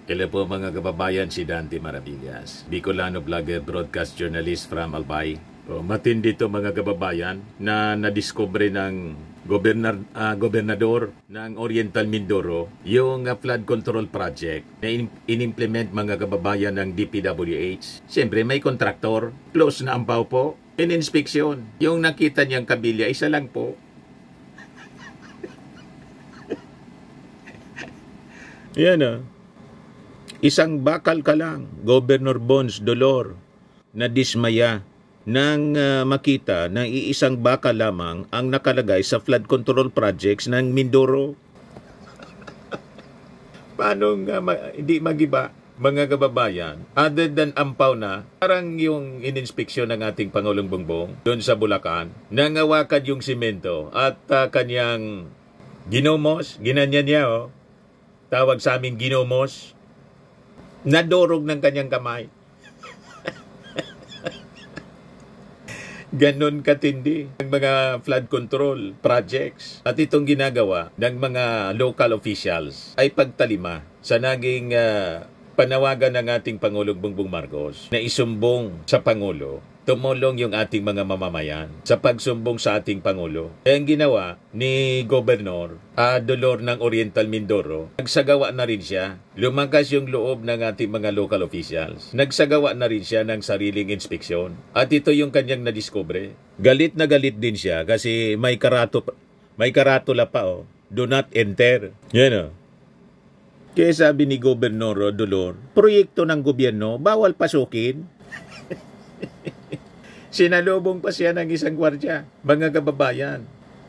Hello po mga kababayan, si Dante Maravillas, Bicolano vlogger, broadcast journalist from Albay. Matindi to mga kababayan na nadiskubre ng gobernador ng Oriental Mindoro yung flood control project na in-implement mga kababayan ng DPWH. Siyempre may kontraktor, close na ampaw po, in-inspeksyon. Yung nakita niyang kabilya, isa lang po. Yan ah. Isang bakal ka lang, Governor Bons Dolor, na dismaya nang makita na iisang bakal lamang ang nakalagay sa flood control projects ng Mindoro. Paano nga hindi magiba, mga kababayan? Other than ampaw na, parang yung ininspeksyon ng ating Pangulong Bongbong doon sa Bulacan, nangawakan yung simento at kanyang ginomos, ginanya niya tawag sa amin ginomos, nadurog ng kanyang kamay. Ganon katindi ang mga flood control projects. At itong ginagawa ng mga local officials ay pagtalima sa naging panawagan ng ating Pangulong Bongbong Marcos na isumbong sa Pangulo, tumulong yung ating mga mamamayan sa pagsumbong sa ating Pangulo. E ang ginawa ni Gobernador Dolor ng Oriental Mindoro, nagsagawa na rin siya, lumakas yung loob ng ating mga local officials. Nagsagawa na rin siya ng sariling inspeksyon. At ito yung kanyang nadiskubre. Galit na galit din siya kasi may karatula pa do not enter. Yan Kaya sabi ni Gobernador Dolor, proyekto ng gobyerno, bawal pasukin. Sinalubong pa siya ng isang gwardya. Mga kababayan,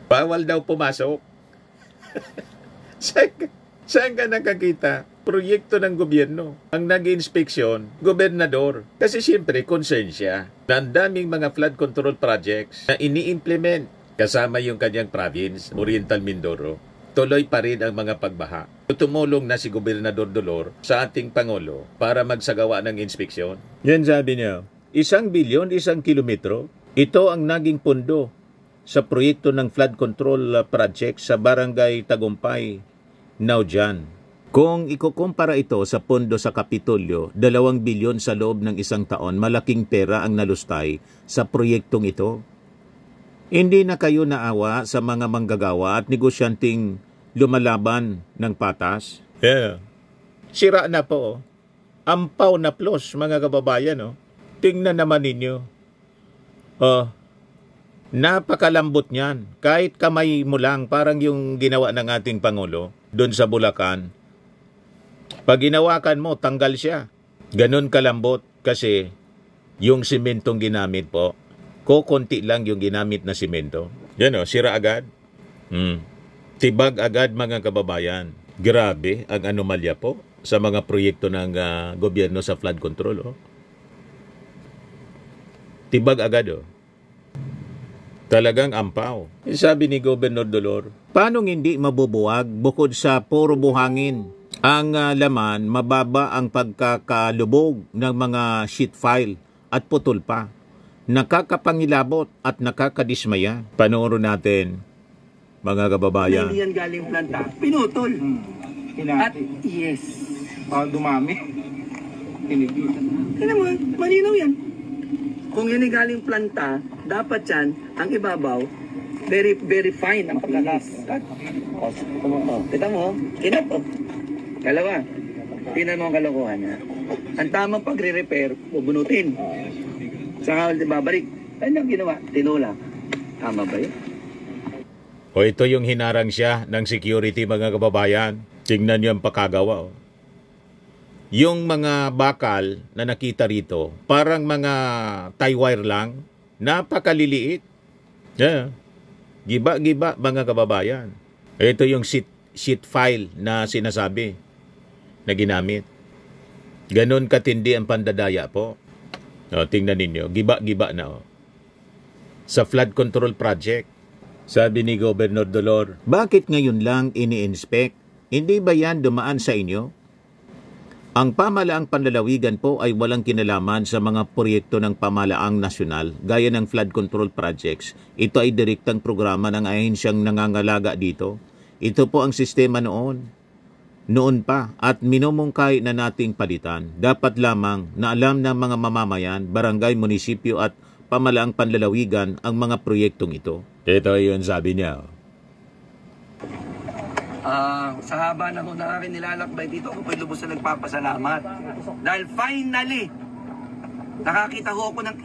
bawal daw pumasok. Saan ka nakakita? Proyekto ng gobyerno. Ang nag-inspeksyon, gobernador. Kasi siyempre, concern siya na ang daming mga flood control projects na ini-implement kasama yung kanyang province, Oriental Mindoro. Tuloy pa rin ang mga pagbaha. Tumulong na si Gobernador Dolor sa ating Pangulo para magsagawa ng inspeksyon. Yan sabi niya. 1 bilyon, 1 kilometro. Ito ang naging pondo sa proyekto ng flood control project sa Barangay Tagumpay, Naujan. Kung ikukumpara ito sa pondo sa Kapitolyo, 2 bilyon sa loob ng isang taon, malaking pera ang nalustay sa proyektong ito. Hindi na kayo naawa sa mga manggagawa at negosyanteng lumalaban ng patas? Yeah. Sira na po. Ampaw na plus, mga kababayan. Tingnan naman ninyo. Napakalambot niyan. Kahit kamay mo lang, parang yung ginawa ng ating Pangulo doon sa Bulacan. Pag ginawakan mo, tanggal siya. Ganon kalambot kasi yung simentong ginamit po, konti lang yung ginamit na simento. Yan sira agad. Tibag agad mga kababayan. Grabe ang anomalya po sa mga proyekto ng gobyerno sa flood control. Tibag agad Talagang ampaw. Sabi ni Gobernador Dolor, paano hindi mabubuwag bukod sa puro buhangin? Ang laman, mababa ang pagkakalubog ng mga sheet file at putol pa. Nakakapangilabot at nakakadismaya. Panoorin natin, mga kababayan. Hindi yan galing planta. Pinutol. At yes. Dumami. Kinigitan. Tignan mo, malinaw yan. Kung yan ay galing planta, dapat yan, ang ibabaw, very, very fine ang pagkakas. Kita mo, kinap Kalawa, tinan mo ang kalokohan niya. Ang tamang pagre-repair, bubunutin. Saka babalik. Ano ang ginawa? Tinula. Tama ba yun? Ito yung hinarang siya ng security, mga kababayan. Tingnan niyo ang pakagawa. Yung mga bakal na nakita rito, parang mga tie wire lang, napakaliliit. Giba-giba mga kababayan. Ito yung sheet file na sinasabi na ginamit. Ganon katindi ang pandadaya po. Tingnan ninyo, giba-giba na. Sa flood control project, sabi ni Gobernador Dolor, bakit ngayon lang ini-inspect? Hindi ba yan dumaan sa inyo? Ang pamalaang panlalawigan po ay walang kinalaman sa mga proyekto ng pamalaang nasyonal gaya ng flood control projects. Ito ay direktang programa ng ahensyang nangangalaga dito. Ito po ang sistema noon. noon pa at minumungkahi na nating palitan. Dapat lamang na alam ng mga mamamayan, barangay, munisipyo at pamalaang panlalawigan ang mga proyektong ito. Ito yun sabi niya. Sa haba na ho na akin nilalakbay dito, ako po'y lubos na nagpapasalamat. Dahil finally, nakakita ho ako ng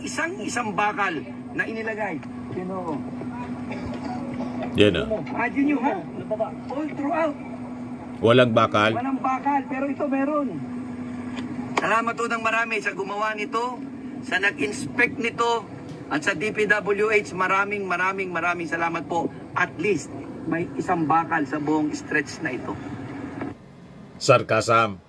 isang bakal na inilagay. Yan o. Imagine nyo ha, all throughout. Walang bakal. Walang bakal, pero ito meron. Salamat ho ng marami sa gumawa nito, sa nag-inspect nito, at sa DPWH, maraming salamat po. At least, may isang bakal sa buong stretch na ito. Sarkasam.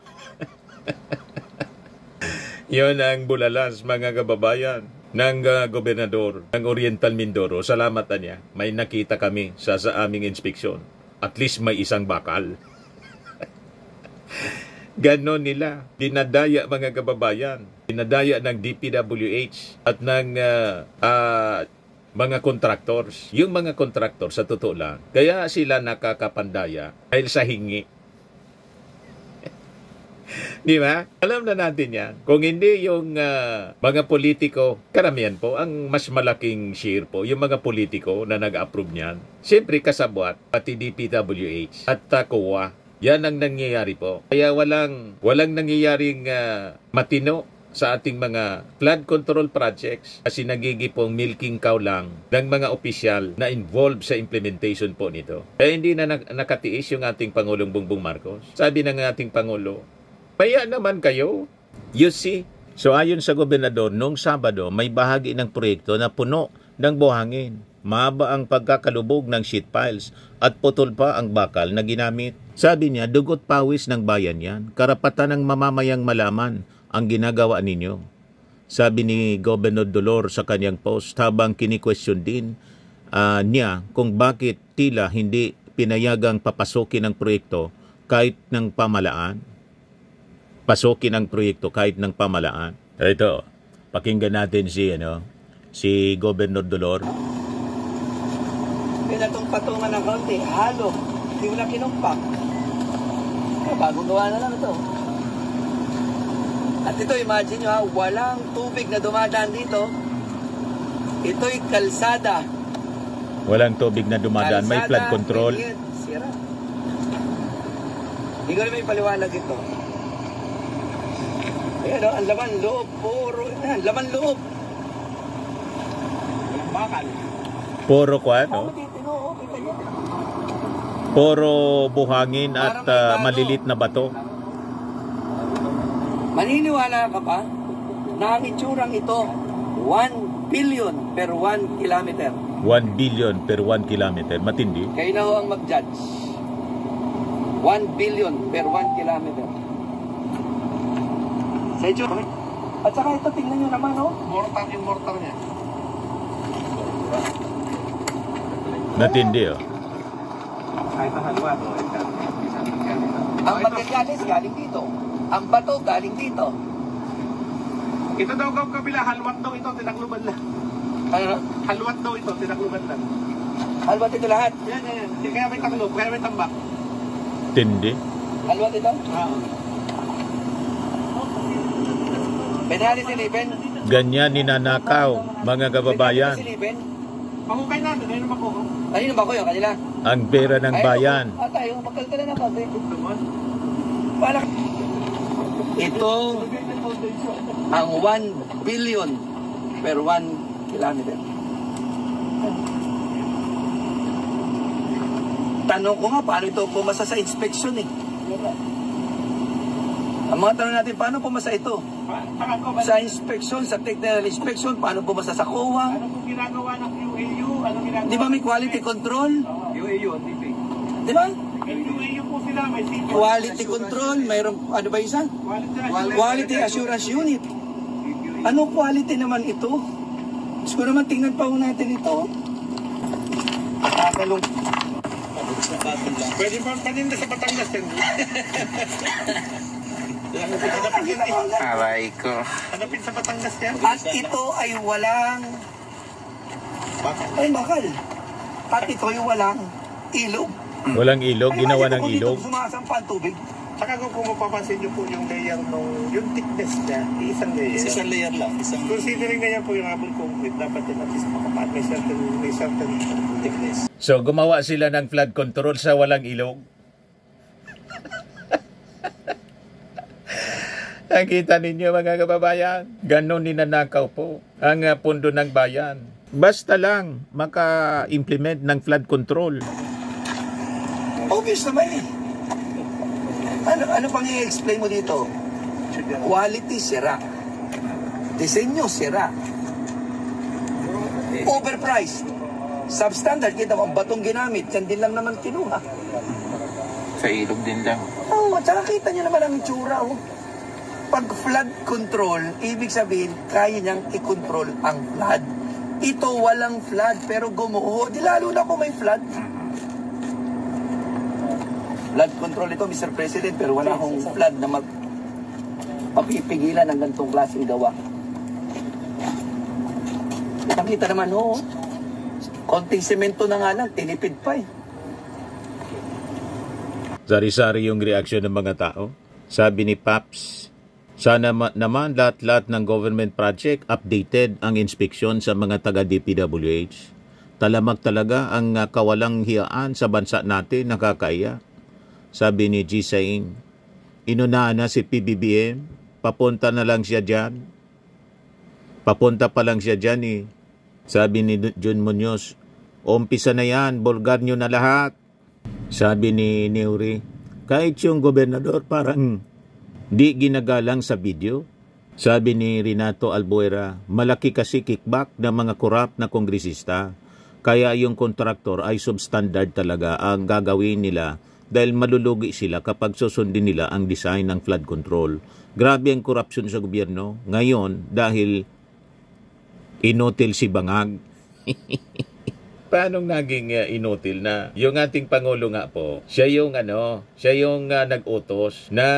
Yun ang bulalas, mga kababayan, ng gobernador ng Oriental Mindoro. Salamat na niya. May nakita kami sa aming inspeksyon. At least may isang bakal. Ganon nila. Dinadaya, mga kababayan. Dinadaya ng DPWH at ng mga contractors. Yung mga contractors, sa totoo lang, kaya sila nakakapandaya dahil sa hingi. Di ba? Alam na natin yan. Kung hindi yung mga politiko, karamihan po, ang mas malaking share po, yung mga politiko na nag-approve niyan. Siyempre kasabwat, pati DPWH at COA. Yan ang nangyayari po. Kaya walang nangyayaring matino sa ating mga flood control projects kasi nagigipong milking cow lang ng mga opisyal na involved sa implementation po nito. Kaya hindi na nakatiis yung ating Pangulong Bongbong Marcos. Sabi ng ating Pangulo, maya naman kayo. You see? So ayon sa gobernador, noong Sabado, may bahagi ng proyekto na puno ng buhangin. Mahaba ang pagkakalubog ng sheet piles at putol pa ang bakal na ginamit. Sabi niya, dugot pawis ng bayan yan. Karapatan ng mamamayang malaman ang ginagawa ninyo. Sabi ni Governor Dolor sa kanyang post habang kini-question din niya kung bakit tila hindi pinayagang papasukin ang proyekto kahit ng pamalaan. Pasukin ang proyekto kahit ng pamalaan. Ito, pakinggan natin si Governor Dolor. Pinatong patungan ng konti, halo, hindi mo na kinumpak. Bagong gawa na lang ito. At ito, imagine nyo ha, walang tubig na dumadaan dito. Ito'y kalsada. Walang tubig na dumadaan, may flood control. Sira. Hindi ko na may paliwanag ito. Ayan o, ang laman loob, puro, laman loob. Bakal. Puro Puro buhangin at malilit na bato. Maniniwala ka pa na ang itsurang ito 1 billion per 1 kilometer. 1 billion per 1 kilometer. Matindi. Kayo na ho ang mag-judge. 1 billion per 1 kilometer. Sa itsura. At saka ito, tingnan nyo naman, oh. Mortar yung mortar niya. Matindi, oh. Kahit na halwa, Ang materialis galing dito. Ang bato galing dito. ito daw kabila, halwat daw ito, tinakluban lang. Ano? Halwat daw ito, tinakluban lang. Halwat ito lahat. Yan. Kaya may taklob, kaya may tambak. Tindi. Halwat ito? Pwede natin silipin. Ganyan ninanakaw, mga kababayan. Mahukay natin, ayun naman ko. Ayun ba ko yung kanila? Ang pera ng bayan. Tayo, magkalkala na ba? Ito ang 1 billion per 1 kilometer. Tanong ko nga, paano ito pumasa sa inspection eh? Ang mga tanong natin, paano pumasa ito? Sa inspection, sa technical inspection, paano pumasa sa COA? Ano kung ginagawa ng UAU? Ano ginagawa? Di ba may quality control? UAU, TV. Di ba? May UAU po sila, may CP. Quality control, mayroon, ano ba isa? Quality assurance unit. Ano quality naman ito? Gusto naman tingnan pa ho natin ito. Nakakalong. Pwede ba paninda sa Batangas yan? Aray ko. Hanapin sa Batangas yan? At ito ay walang bakal. At ito ay walang ilog. Walang ilog, ginawa ng Kung ilog. dito sumasampa ang tubig, Saka kung mapapansin nyo po yung layer yung thickness niya, isang layer. Isang layer lang. Considering na yan po yung habon concrete, dapat din at least makapat. May certain thickness. So gumawa sila ng flood control sa walang ilog. Nakita ninyo mga kababayan, ganon ninanakaw po ang pundo ng bayan. Basta lang maka-implement ng flood control. Obvious naman eh. Ano pang i-explain mo dito? Quality, sira. Disenyo, sira. Overpriced. Substandard, kita mo, ang batong ginamit, yan din lang naman kinuha. Sa ilog din lang. Oo, at saka kita nyo naman ang itsura. Oh. Pag flood control, ibig sabihin, kaya niyang i-control ang flood. Ito walang flood, pero gumuho. Di lalo na kung may flood. Flood control ito, Mr. President, pero wala akong flood na mapipigilan ng ganitong klaseng gawa. Nakita naman, ho, konting semento na nga lang, tinipid pa eh. Sari-sari yung reaksyon ng mga tao. Sabi ni Paps, sana naman lahat-lahat ng government project updated ang inspeksyon sa mga taga-DPWH. Talamak talaga ang kawalang hiyaan sa bansa natin, nakakaiya. Sabi ni G. Saing, inunahan na si PBBM, papunta na lang siya dyan. Papunta pa lang siya dyan eh. Sabi ni Jun Munoz, umpisa na yan, bulgar nyo na lahat. Sabi ni Neuri, kahit yung gobernador parang di ginagalang sa video. Sabi ni Renato Albuera, malaki kasi kickback ng mga korap na kongresista. Kaya yung kontraktor ay substandard talaga ang gagawin nila dahil malulugi sila kapag susundin nila ang design ng flood control. Grabe ang korupsyon sa gobyerno. Ngayon, dahil inutil si Bangag. Paano naging inutil na yung ating Pangulo nga po, siya yung nag-utos na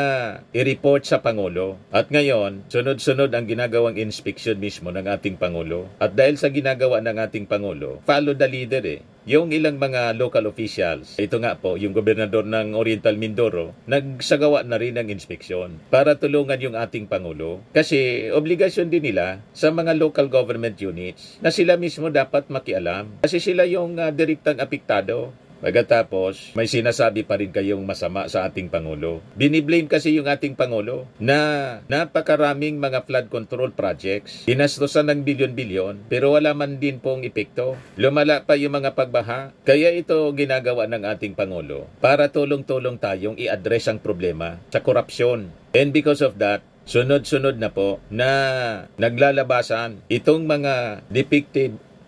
i-report sa Pangulo. At ngayon, sunod-sunod ang ginagawang inspeksyon mismo ng ating Pangulo. At dahil sa ginagawa ng ating Pangulo, follow the leader eh. Yung ilang mga local officials, ito nga po, yung gobernador ng Oriental Mindoro, nagsagawa na rin ng inspeksyon para tulungan yung ating Pangulo. Kasi obligasyon din nila sa mga local government units na sila mismo dapat makialam. Kasi sila yung direktang apektado. Pagkatapos, may sinasabi pa rin kayong masama sa ating Pangulo. Biniblame kasi yung ating Pangulo na napakaraming mga flood control projects. Inastosan ng bilyon-bilyon pero wala man din pong epekto. Lumala pa yung mga pagbaha. Kaya ito ginagawa ng ating Pangulo para tulong-tulong tayong i-address ang problema sa korupsyon. And because of that, sunod-sunod na po na naglalabasan itong mga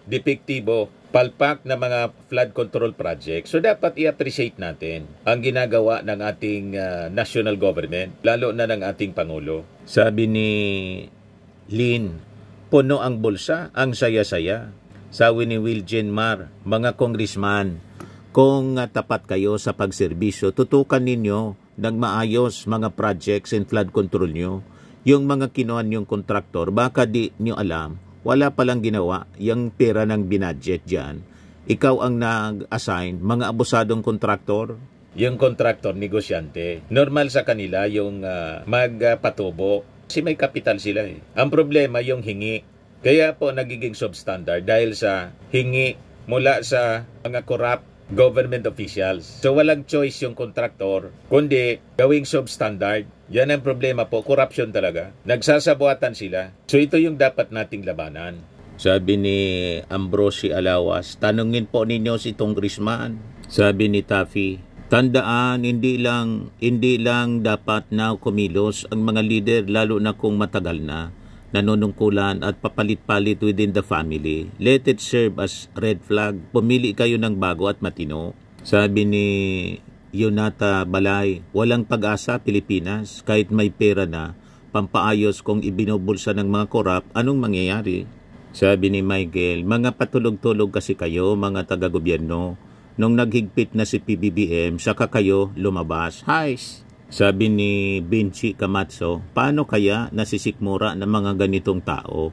depektibo palpak na mga flood control project. So dapat i-appreciate natin ang ginagawa ng ating national government, lalo na ng ating Pangulo. Sabi ni Lin, puno ang bulsa, ang saya-saya. Sabi ni Wiljen Mar, mga congressman, kung tapat kayo sa pagserbisyo, tutukan ninyo ng maayos mga projects and flood control nyo. Yung mga kinuhan yung kontraktor, baka di nyo alam, wala palang ginawa yung pera ng binadget dyan. Ikaw ang nag-assign, mga abusadong kontraktor. Yung kontraktor, negosyante. Normal sa kanila yung magpatubo. Kasi may kapital sila eh. Ang problema yung hingi. Kaya po nagiging substandard dahil sa hingi mula sa mga corrupt government officials. So walang choice yung kontraktor, kundi gawing substandard. Yan ang problema po, corruption talaga. Nagsasabuatan sila. So ito yung dapat nating labanan. Sabi ni Ambrosi Alawas, tanungin po ninyo si Congressman. Sabi ni Taffy, tandaan, hindi lang dapat na kumilos ang mga leader lalo na kung matagal na nanunungkulan at papalit-palit within the family. Let it serve as red flag. Pumili kayo ng bago at matino. Sabi ni Yonata Balay, walang pag-asa Pilipinas kahit may pera na pampaayos kung ibinubulsa ng mga korap, anong mangyayari? Sabi ni Michael, mga patulog-tulog kasi kayo mga taga-gobyerno. Nung naghigpit na si PBBM, saka kayo lumabas. Heis! Sabi ni Vinci Camacho, paano kaya nasisikmura ng mga ganitong tao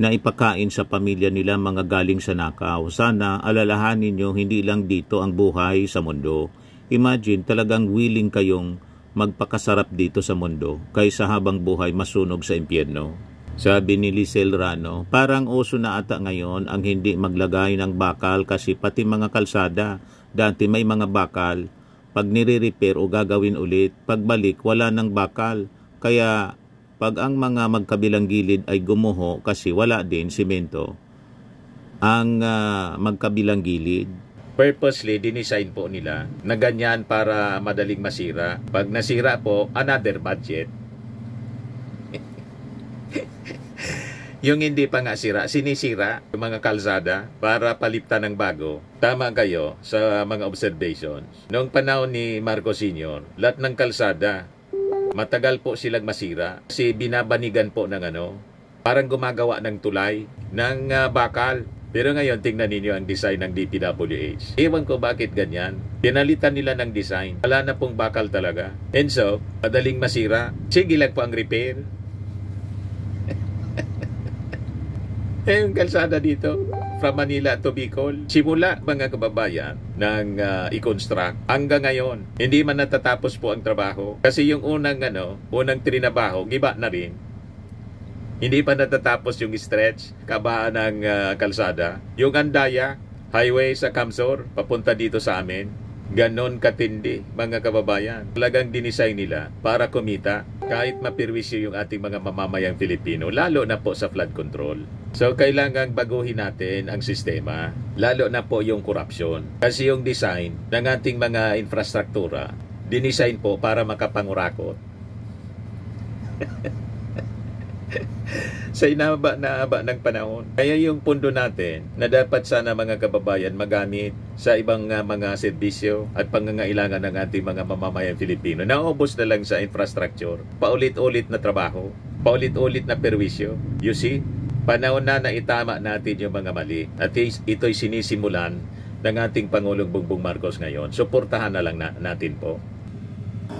na ipakain sa pamilya nila mga galing sa nakaw? Sana alalahanin nyo hindi lang dito ang buhay sa mundo. Imagine talagang willing kayong magpakasarap dito sa mundo kaysa habang buhay masunog sa impyerno. Sabi ni Lisel Rano, parang uso na ata ngayon ang hindi maglagay ng bakal kasi pati mga kalsada, dati may mga bakal, pag nire-repair o gagawin ulit, pagbalik wala ng bakal. Kaya pag ang mga magkabilang gilid ay gumuho kasi wala din simento, ang magkabilang gilid. Purposely, dinisign po nila na ganyan para madaling masira. Pag nasira po, another budget. Yung hindi pa nga sira, sinisira yung mga kalsada para palitan ng bago. Tama kayo sa mga observations. Noong panahon ni Marcos Sr., lahat ng kalsada, matagal po silang masira kasi binabanigan po ng parang gumagawa ng tulay, ng bakal. Pero ngayon, tingnan ninyo ang design ng DPWH. Ewan ko bakit ganyan. Pinalitan nila ng design. Wala na pong bakal talaga. And so, madaling masira. Sige lang po ang repair. Yung kalsada dito, from Manila to Bicol, simula mga kababayan ng i-construct hanggang ngayon, hindi man natatapos po ang trabaho. Kasi yung unang trinabaho, giba na rin. Hindi pa natatapos yung stretch, kabaan ng kalsada. Yung Andaya, highway sa Camsor, papunta dito sa amin. Ganon katindi, mga kababayan. Talagang dinisign nila para kumita kahit mapirwisyo yung ating mga mamamayang Pilipino, lalo na po sa flood control. So, kailangang baguhin natin ang sistema, lalo na po yung korupsyon. Kasi yung design ng ating mga infrastruktura, dinisign po para makapangurakot. Sa inaba ng panahon. Kaya yung pundo natin na dapat sana mga kababayan magamit sa ibang mga serbisyo at pangangailangan ng ating mga mamamayang Pilipino, naubos na lang sa infrastructure, paulit-ulit na trabaho, paulit-ulit na perwisyo. You see, panahon na itama natin yung mga mali. At ito'y sinisimulan ng ating Pangulong Bongbong Marcos ngayon. Suportahan na lang natin po.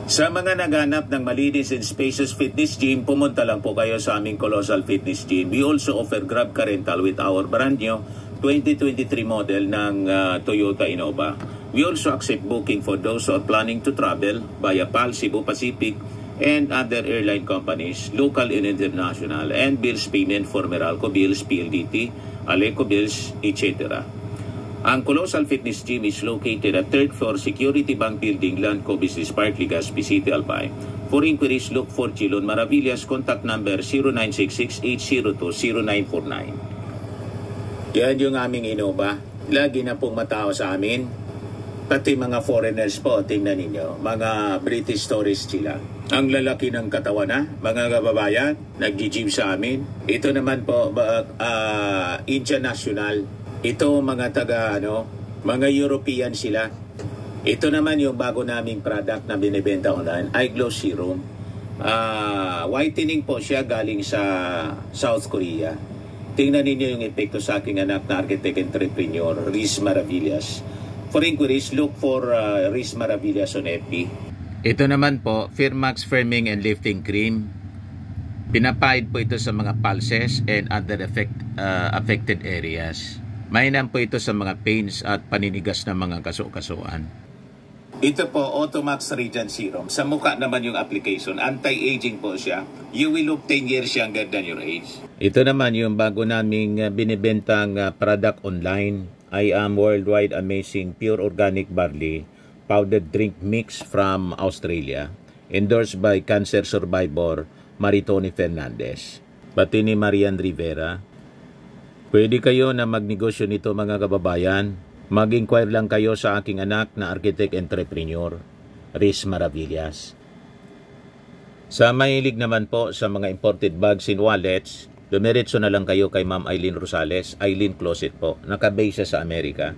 Sa mga naghanap ng malinis and spacious fitness gym, pumunta lang po kayo sa aming Colossal Fitness Gym. We also offer Grab Car Rental with our brand new 2023 model ng Toyota Innova. We also accept booking for those who are planning to travel via PAL, Cebu Pacific, and other airline companies, local and international, and bills payment for Meralco Bills, PLDT, Aleco Bills, etc. Ang Colossal Fitness Gym is located at 3rd floor Security Bank Building, Landco Business Park, Legazpi City, Albay. For inquiries, look for Chilon Maravillas. Contact number 0966-802-0949. Yan yung aming Innova. Lagi na pong matao sa amin. Pati mga foreigners po, tingnan ninyo. Mga British tourists sila. Ang lalaki ng katawan na, mga kababayan, nag-gym sa amin. Ito naman po, Indian National. Ito mga mga European sila. Ito naman yung bago naming product na binibenta online, Eye Glow Serum. Whitening po siya galing sa South Korea. Tingnan ninyo yung epekto sa aking anak na architect entrepreneur, Riz Maravillas. For inquiries, look for Riz Maravillas on FB. Ito naman po, Firmax Firming and Lifting Cream. Pinapahid po ito sa mga pulses and other affected areas. Mainam po ito sa mga pains at paninigas ng mga kaso-kasuan. Ito po, Automax Radiant Serum. Sa mukha naman yung application. Anti-aging po siya. You will look 10 years younger than your age. Ito naman yung bago naming binibentang product online. I am Worldwide Amazing Pure Organic Barley Powdered Drink Mix from Australia. Endorsed by cancer survivor Maritoni Fernandez. Pati ni Marian Rivera. Pwede kayo na magnegosyo nito mga kababayan. Mag-inquire lang kayo sa aking anak na architect entrepreneur, Riz Maravillas. Sa mahilig naman po sa mga imported bags and wallets, dumiretso na lang kayo kay Ma'am Eileen Rosales, Eileen Closet po. Nakabase sa Amerika.